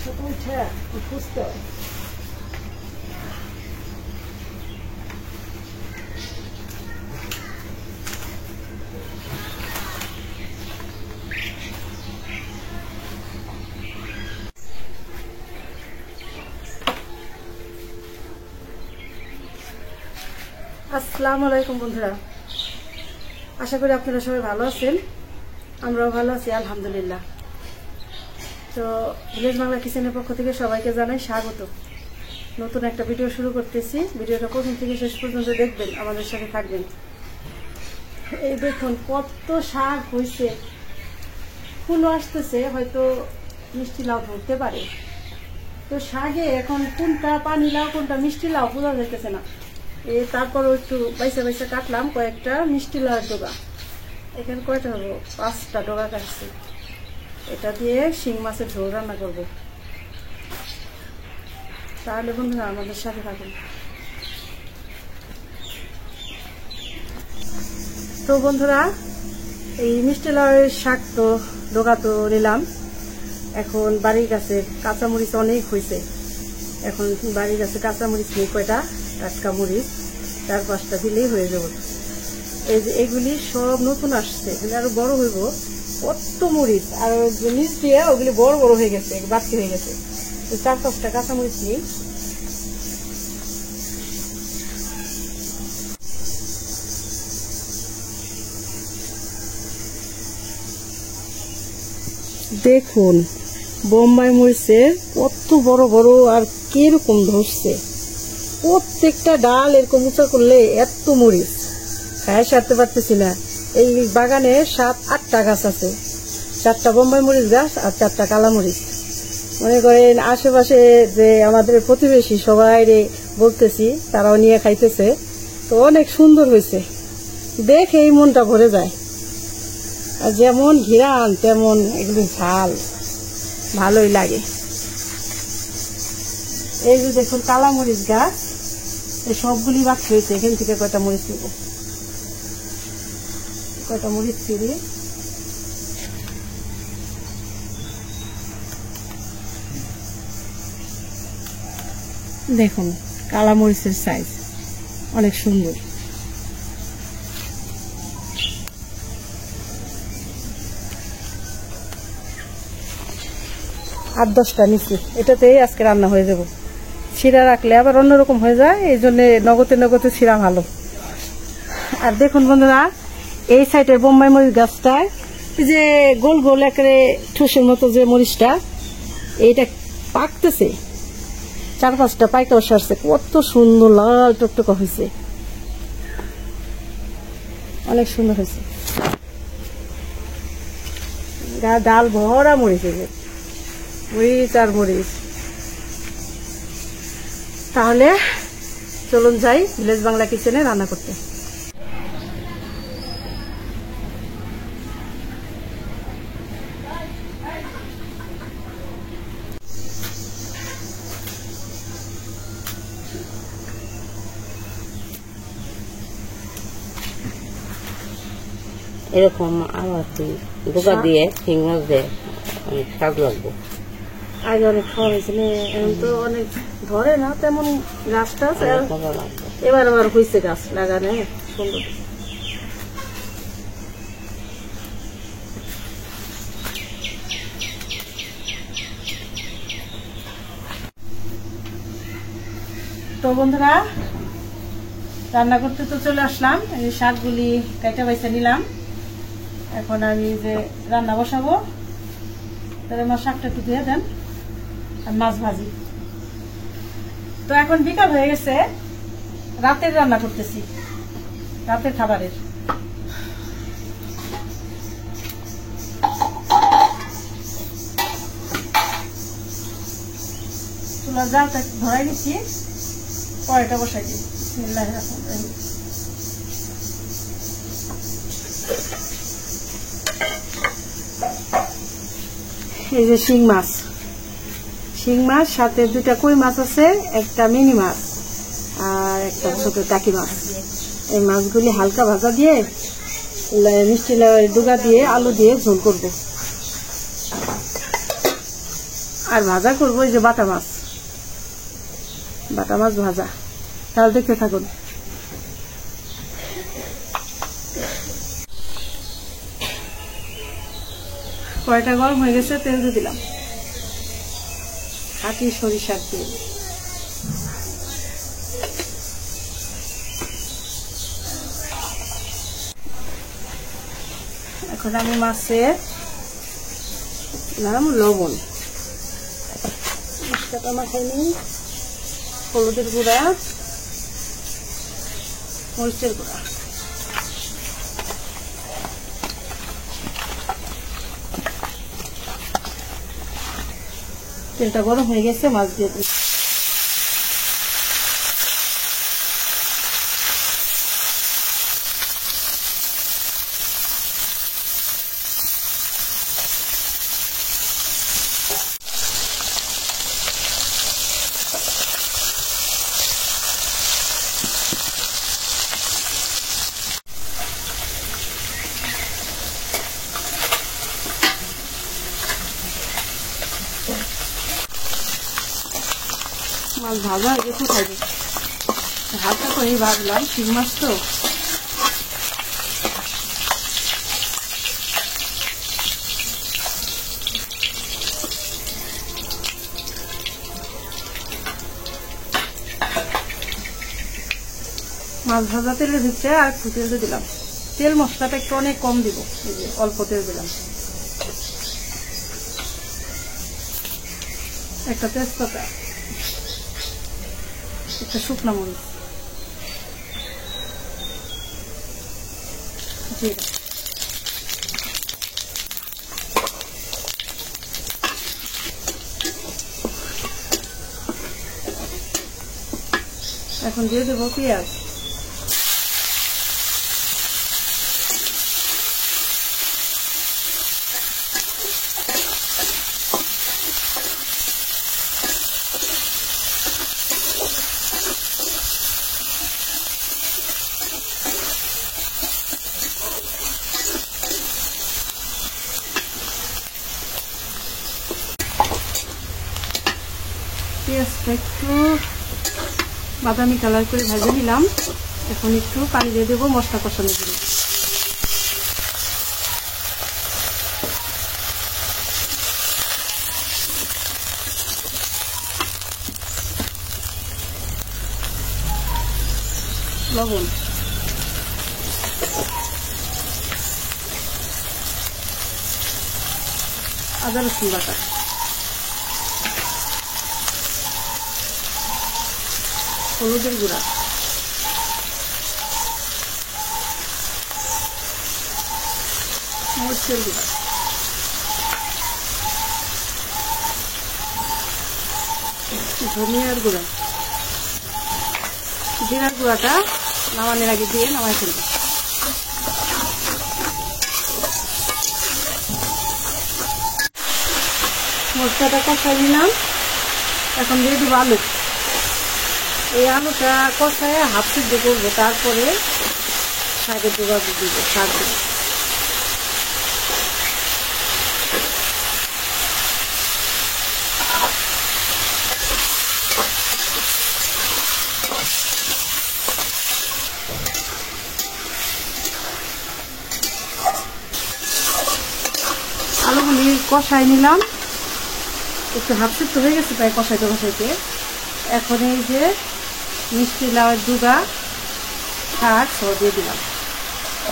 Что-то уйти, пусто. আসসালামু আলাইকুম বন্ধুরা, আশা করি আপনারা সবাই ভালো আছেন। আমরাও ভালো আছি আলহামদুলিল্লাহ। তো ভিলেজ বাংলা কিচেনের পক্ষ থেকে সবাইকে জানাই স্বাগত। নতুন একটা ভিডিও শুরু করতেছি। ভিডিওটা প্রথম থেকে শেষ পর্যন্ত দেখবেন, আমাদের সাথে থাকবেন। এই দেখুন কত শাক হয়েছে, ফুলও আসতেছে, হয়তো মিষ্টি লাউ ধরতে পারে। তো শাকে এখন কোনটা পানি লাউ কোনটা মিষ্টি লাউ বোঝা যাইতেছে না। তারপরও একটু বাইসা বাইসা কাটলাম কয়েকটা মিষ্টি লাউয়ের ডগা। এখানে কয়টা হবো, 5টা ডগা কাটছি। এটা দিয়ে শিং মাছের ঝোল রান্না করব। তাহলে বন্ধুরা আমাদের সাথে থাকুন। তো বন্ধুরা, এই মিষ্টি লাউয়ের শাক তো ডগা তো নিলাম। এখন বাড়ির কাছে কাঁচামরিচ অনেক হয়েছে। এখন বাড়ির কাছে কাঁচামরিচ নেই কয়টা, টাটকা মরিচ 4-5টা দিলেই হয়ে যাবে। এই যে এগুলি সব নতুন আসছে, এগুলি আরো বড় হইব। কত মরিচ আর নিচ দিয়ে ওগুলি বড় বড় হয়ে গেছে, বাড়তি হয়ে গেছে। তো 4-5টা কাঁচামরিচ নেই। দেখুন বোম্বাই মরিচের কত বড় বড় আর কিরকম ধরছে। প্রত্যেকটা ডাল এরকম উঁচা করলে এত মরিচ খায় সারতে পারতেছি না। এই বাগানে 7-8টা গাছ আছে, 4টা বোম্বাই মরিচ গাছ আর 4টা কালামরিচ। মনে করেন আশেপাশে যে আমাদের প্রতিবেশী সবাই বলতেছি, তারাও নিয়ে খাইতেছে। তো অনেক সুন্দর হয়েছে, দেখে এই মনটা ভরে যায়। আর যেমন ঘিরান তেমন এগুলো ঝাল, ভালোই লাগে। এই যে দেখুন কালামরিচ গাছ, এই সবগুলি বাদ হয়েছে। এখান থেকে কয়টা মরিচ নিব, কয়টা মরিচ ছিঁড়ি। দেখুন কালামরিচের সাইজ অনেক সুন্দর। 8-10টা নিচ্ছি, এটাতেই আজকে রান্না হয়ে যাব। ছিঁড়া রাখলে আবার অন্যরকম হয়ে যায়, এই জন্য নগদে নগদে ছিঁড়া ভালো। আর দেখুন বন্ধুরা, এই সাইডের বোম্বাই মরিচ গাছটায় যে গোল গোল একেবারে ঠুসের মতো যে মরিচটা, এইটা পাকতেছে। 4-5টা পাইকা সারছে, কত সুন্দর লাল টকটকা হয়েছে, অনেক সুন্দর হয়েছে। ডাল ভরা মরিচ, মরিচ আর মরিচ। তাহলে চলুন যাই ভিলেজ বাংলা কিচেনে রান্না করতে। এরকম আবার ডোকা দিয়ে শিং মাছ দিয়ে অনেক স্বাদ লাগবে। আগে অনেক খাওয়া হয়েছিল, এখন তো অনেক ধরে না তেমন গাছটা। এবার আবার হয়েছে গাছ লাগানো সুন্দর। তো বন্ধুরা, রান্না করতে তো চলে আসলাম। এই শাকগুলি কাইটা বাইসা নিলাম। এখন আমি যে রান্না বসাবো, তাহলে আমার শাকটা একটু ধুয়ে দেন আর মাছ ভাজি। তো এখন বিকাল হয়ে গেছে, রাতের রান্না করতেছি, রাতের খাবারের। চুলার জালটা ধরাই নিচ্ছি, কড়াইটা বসাই দিই। বিসমিল্লাহির রহমানির রহিম। এই যে শিং মাছ, সাথে 2টা কই মাছ আছে, একটা মিনি মাছ আর একটা ছোট টাকি মাছ। এই মাছগুলি হালকা ভাজা দিয়ে মিষ্টি লাউয়ের ডুগা দিয়ে আলু দিয়ে ঝোল করব, আর ভাজা করবো এই যে বাটা মাছ ভাজা। তাহলে দেখতে থাকুন। কড়াইটা গরম হয়ে গেছে, তেল দিয়ে দিলাম, খাঁটি সরিষার তেল। এখন আমি মাছে দিলাম লবণ, মাখাই নিই, হলুদের গুঁড়া, মরিচের গুঁড়া, তেলটা গরম হয়ে গেছে, মাছ দিয়ে দিই। মাছ ভাজা হয়ে গেছে, খাই দিই। হালকা করে ভাজলাম, শিং মাছ তো। মাছ ভাজা তেলের ভিতরে আর একটু তেল দিলাম। তেল মশলাটা একটু অনেক কম দিব, এই যে অল্প তেল দিলাম। একটা তেজপাতা, একটা শুকনো মরিচ, জিরা। এখন দিয়ে দেবো পেঁয়াজ, পেঁয়াজটা একটু বাদামি কালার করে ভেজে নিলাম। এখন একটু পানি দিয়ে দেবো মশলা কষানোর জন্য। লবণ, আদা রসুন বাটা, হলুদের গুঁড়া, মরিচের গুঁড়া, ধনিয়ার গুঁড়া, জিরার গুঁড়াটা নামানোর আগে দিয়ে নামাই ফেলবো। মশলাটা কষাই নিলাম, এখন দিয়ে দেবো আলু। এই আলুটা কষায় হাফ সিদ্ধ করবো, তারপরে শাকের ডোকা দিব, শাক দিব। আলুগুলি কষাই নিলাম, একটু হাফ সিদ্ধ হয়ে গেছে প্রায় কষাইতে। এখন এই যে মিষ্টি লাউয়ের ডুগা শাক দিয়ে দিলাম।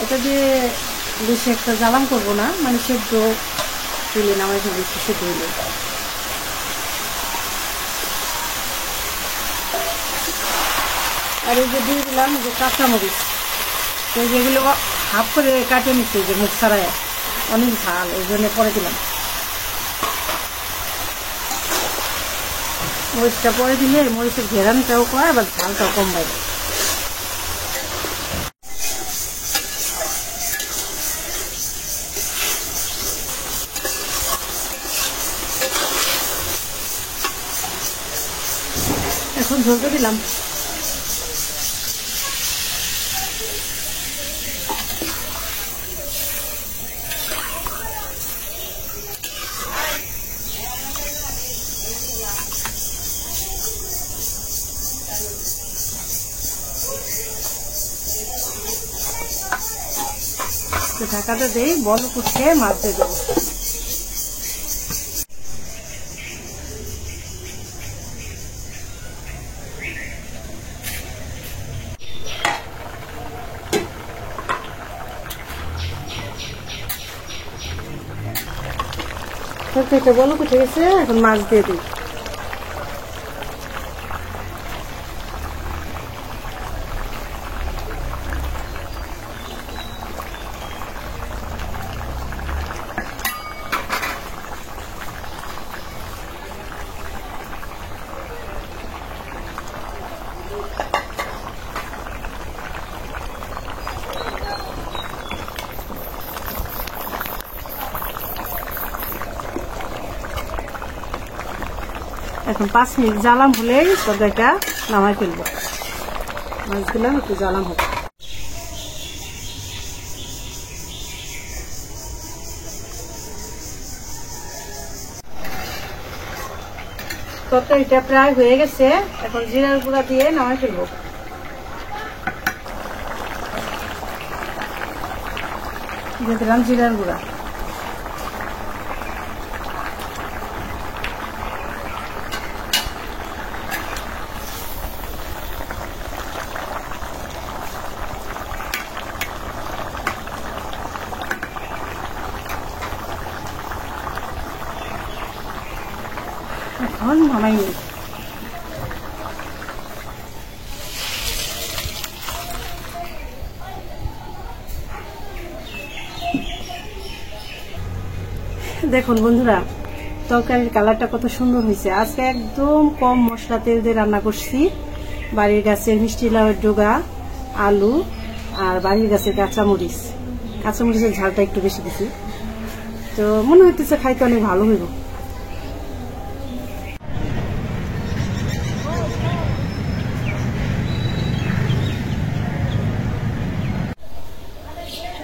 এটা দিয়ে বেশি একটা জ্বালাম করবো না, মানে সেদ্ধ তুলে নামাই ফেলে একটু সেদ্ধ হইলে। আর এই যে দিয়ে দিলাম যে কাঁচামরিচ, যেগুলো হাফ করে কাটে নিচ্ছে, যে মুখ ছাড়ায় অনেক ঝাল, এই জন্য পরে দিলাম। মরিচটা পরে দিলে মরিচের ঘেরানটাও কয় আবার ঝালটাও কম বাইরে। এখন ঝোলতে দিলাম। ঢাকাটা দেই, বল উঠে মাছ দিয়ে দেবো। তরকারিটা বলক উঠে গেছে, এখন মাছ দিয়ে দিই। এখন 5 মিনিট জ্বালাম হলেই তরকারিটা নামাই ফেলবো। মাছগুলো একটু জ্বালাম হোক। তরকারিটা প্রায় হয়ে গেছে, এখন জিরার গুঁড়া দিয়ে নামাই ফেলবো। দিয়ে দিলাম জিরার গুঁড়া। এখন নামাই নিই। দেখুন বন্ধুরা, তরকারির কালারটা কত সুন্দর হয়েছে। আজকে একদম কম মশলা তেল দিয়ে রান্না করছি। বাড়ির গাছের মিষ্টি লাউয়ের ডগা, আলু আর বাড়ির গাছের কাঁচামরিচ। কাঁচামরিচের ঝালটা একটু বেশি দিছি, তো মনে হইতেছে খাইতে অনেক ভালো হইব।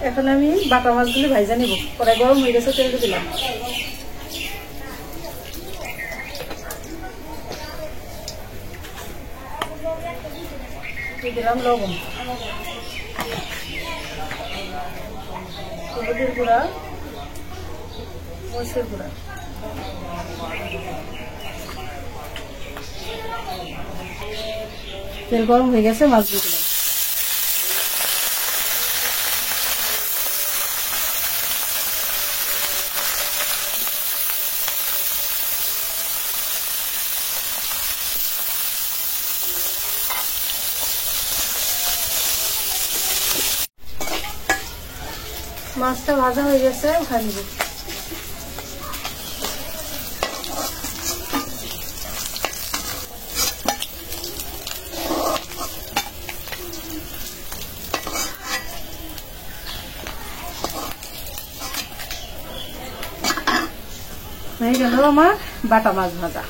এখন আমি বাটা মাছগুলি ভাইজা নিব। কড়াই গরম হয়ে গেছে, তেল দিলাম। দিলাম লবণ, হলুদের গুঁড়া, মরিচের গুঁড়া। তেল গরম হয়ে গেছে, মাছ দিয়ে দিলাম। মাছটা ভাজা হয়ে গেছে, উঠাই নিব। হয়ে গেল আমার বাটা মাছ ভাজা।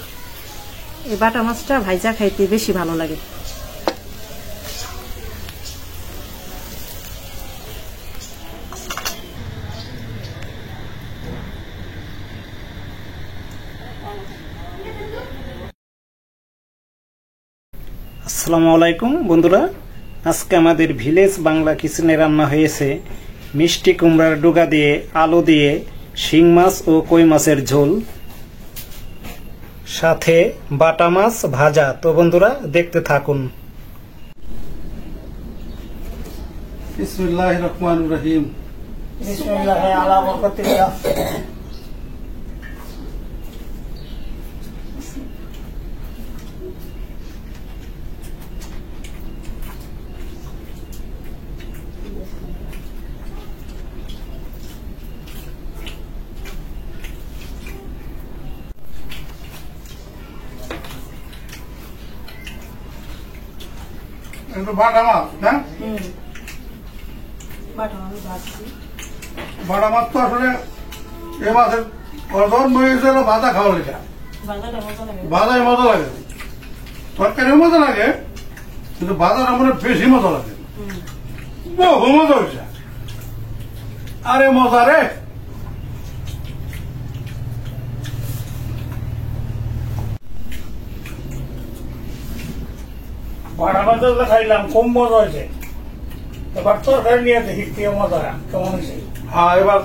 এই বাটা মাছটা ভাইজা খাইতে বেশি ভালো লাগে। আসসালামু আলাইকুম বন্ধুরা, আজকে আমাদের ভিলেজ বাংলা কিচেনে রান্না হয়েছে মিষ্টি কুমড়ার ডুগা দিয়ে, আলু দিয়ে, শিং মাছ ও কই মাছের ঝোল, সাথে বাটা মাছ ভাজা। তো বন্ধুরা দেখতে থাকুন। বিসমিল্লাহির রহমানির রহিম। বিসমিল্লাহ আলা বরকাতিল্লাহ। একটু বাটা মাছ, হ্যাঁ? বাটা আমি ভাজছি। বাটা মাছ তো আসলে এ মাছের জন্ম হয়েছিল ভাজা খাওয়া লেখা। ভাজাটা মজা লাগে। ভাজায় মজা লাগে, তরকারিও মজা লাগে, কিন্তু ভাজার আমার বেশি মজা লাগে। বহু মজা হয়েছে। আরে মজা রে। বাড়া মাছ খাইলাম, খুব মজা হয়েছে। এবার তরকারি নিয়ে দেখি কি মজা কেমন হয়েছে। হ্যাঁ, এবার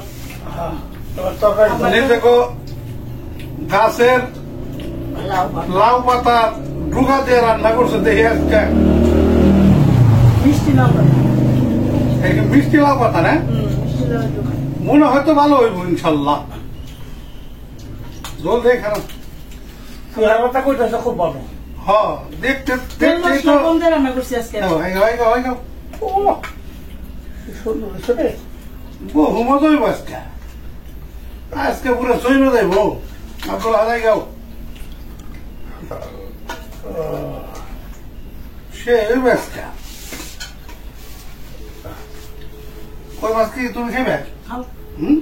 হ্যাঁ, এবার তরকারি দেখো গাছের লাউ পাতা। লাউ পাতা ডুগা দিয়ে রান্না করছে, দেখি আজকে মিষ্টি লাউ পাতা। এই মিষ্টি লাউ পাতা না, মিষ্টি লাউ দোকান। মনে হয়তো ভালো হইব ইনশাল্লাহ। জল দিয়ে খারাপ। চুলার পাতা কইতেছে খুব ভালো। হ্যাঁ, দেখতে তেল দেখতেই মশলা তো কম দিয়ে রান্না করছি আজকে। ও, কি সুন্দর হয়েছে রে। বহু মজা হইব আজকে। আজকে পুরো চইমে যাইব। আপনার হাজাই গাও সে হইব আজকে। কই মাছ কি তুমি খাইবে? খাও। হুম,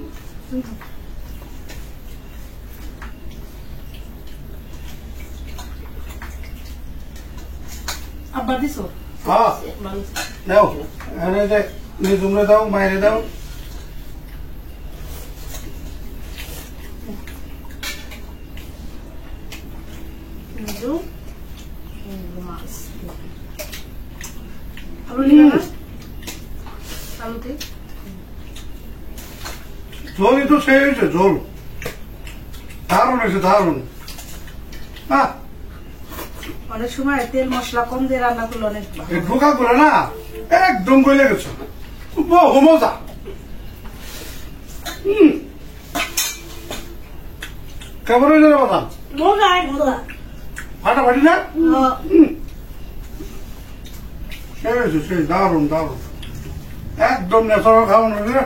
তুমি খাও। আব্বা দিছো? হ্যাঁ ভালো। দাও, এনে দে, নিজুমরে দাও, মায়েরে দাও। নিজু, মাছ। আলু নিবে না? আলু দিই। ঝোলই তো সেই হয়েছে, ঝোল দারুণ হয়েছে, দারুণ। হ্যাঁ, অনেক সময় তেল মশলা কম দিয়ে রান্না করলে অনেক ভালো। এই ঢোকা গুলো না একদম গলে গেছে, বহু মজা। কেমন হয়েছে রে বাদাম? মজা। ফাটাফাটি না? হ্যাঁ। সেই হয়েছে, সেই দারুণ দারুণ, একদম ন্যাচারাল খাওয়ানো রে।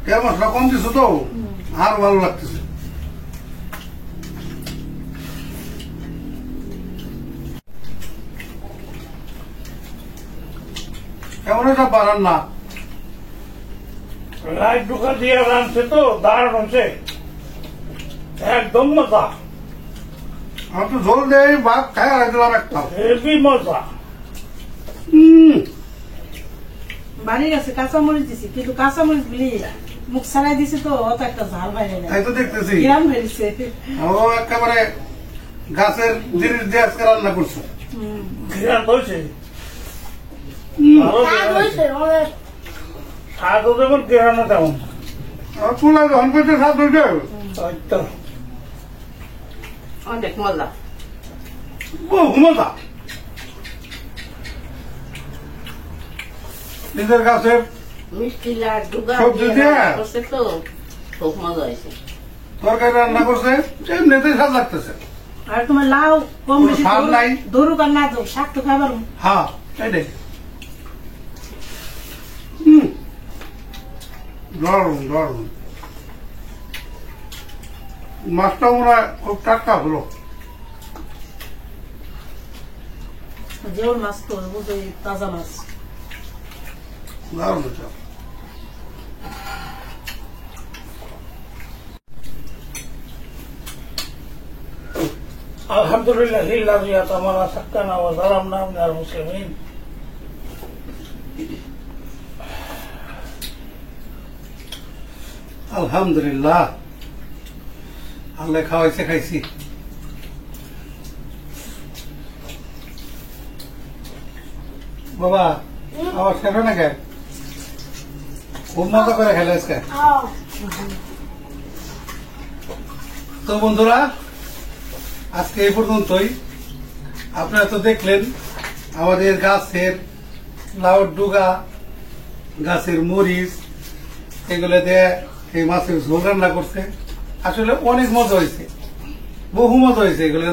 তেল মশলা কম দিছো তো আর ভালো লাগতেছে। কেমন হয়েছে বাড়ান না? লাইট ঢুকা দিয়ে রাঁধছে তো দারুণ হচ্ছে, একদম মজা, আমি তো ঝোল দিয়ে ভাত খাই দিলাম একটা। হেভি মজা। বাড়ির আছে কাঁচামরিচ দিছি, কিন্তু কাঁচামরিচ গুলি মুখ ছাড়াই দিছি তো অত একটা ঝাল বাইরে না। তাই তো দেখতেছি গ্রাম হয়েছে। ও একেবারে গাছের জিনিস দিয়ে আজকে রান্না করছে। ঘিরান হয়েছে, ভালো ঘিরান। স্বাদও যেমন ঘিরানো তেমন। আর চুলায় যখন করছে স্বাদ হয়েছে। ওই তো অনেক মজা। বহু মজা। নিজের গাছের মিষ্টি লাড্ডু সবজি দিয়ে? করছে তো খুব মজা হয়েছে। তরকারি রান্না করছে, এমনিতেই স্বাদ লাগতেছে। আর তোমার লাউ কম কোনো বেশি স্বাদ নাই। ধরুক আর না ধরুক, শাক তো খাবার। হ্যাঁ, এটাই। দারুন দারুন। মাছটা মনে হয় খুব টাটকা হলো। যেমন মাছ তো বুঝো তাজা মাছ। দারুন হচ্ছে। আলহামদুলিল্লাহ হিল্লাযী আতামানা সাক্কানা ওয়া যালামনা মিনাল মুসলিমিন। আলহামদুলিল্লাহ, আল্লাহ খাওয়াইছে, খাইছি। বাবা আবার খেলো না কে? খুব মজা করে খেলে আজকে। তো বন্ধুরা, আজকে এই পর্যন্তই। আপনারা তো দেখলেন আমাদের গাছের লাউর ডুগা, গাছের মরিচ, এগুলো দিয়ে এই মাছের ঝোল রান্না করছে। আসলে অনেক মজা হয়েছে, বহু মজা হয়েছে। এগুলো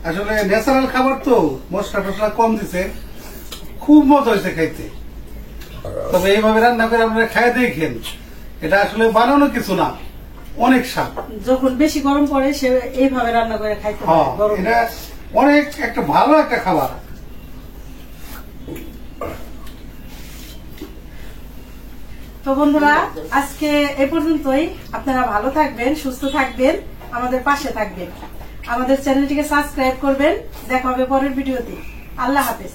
আসলে ন্যাচারাল খাবার তো, মশলা টসলা কম দিছে, খুব মজা হয়েছে খাইতে। তবে এইভাবে রান্না করে আপনারা খাই দেখেন, এটা আসলে বানানো কিছু না, অনেক স্বাদ। যখন বেশি গরম পড়ে সে এইভাবে রান্না করে খাইতে হ্যাঁ, হয় গরম। এটা অনেক একটা ভালো একটা খাবার। তো বন্ধুরা আজকে এ পর্যন্তই। আপনারা ভালো থাকবেন, সুস্থ থাকবেন, আমাদের পাশে থাকবেন, আমাদের চ্যানেলটিকে সাবস্ক্রাইব করবেন। দেখা হবে পরের ভিডিওতে। আল্লাহ হাফেজ।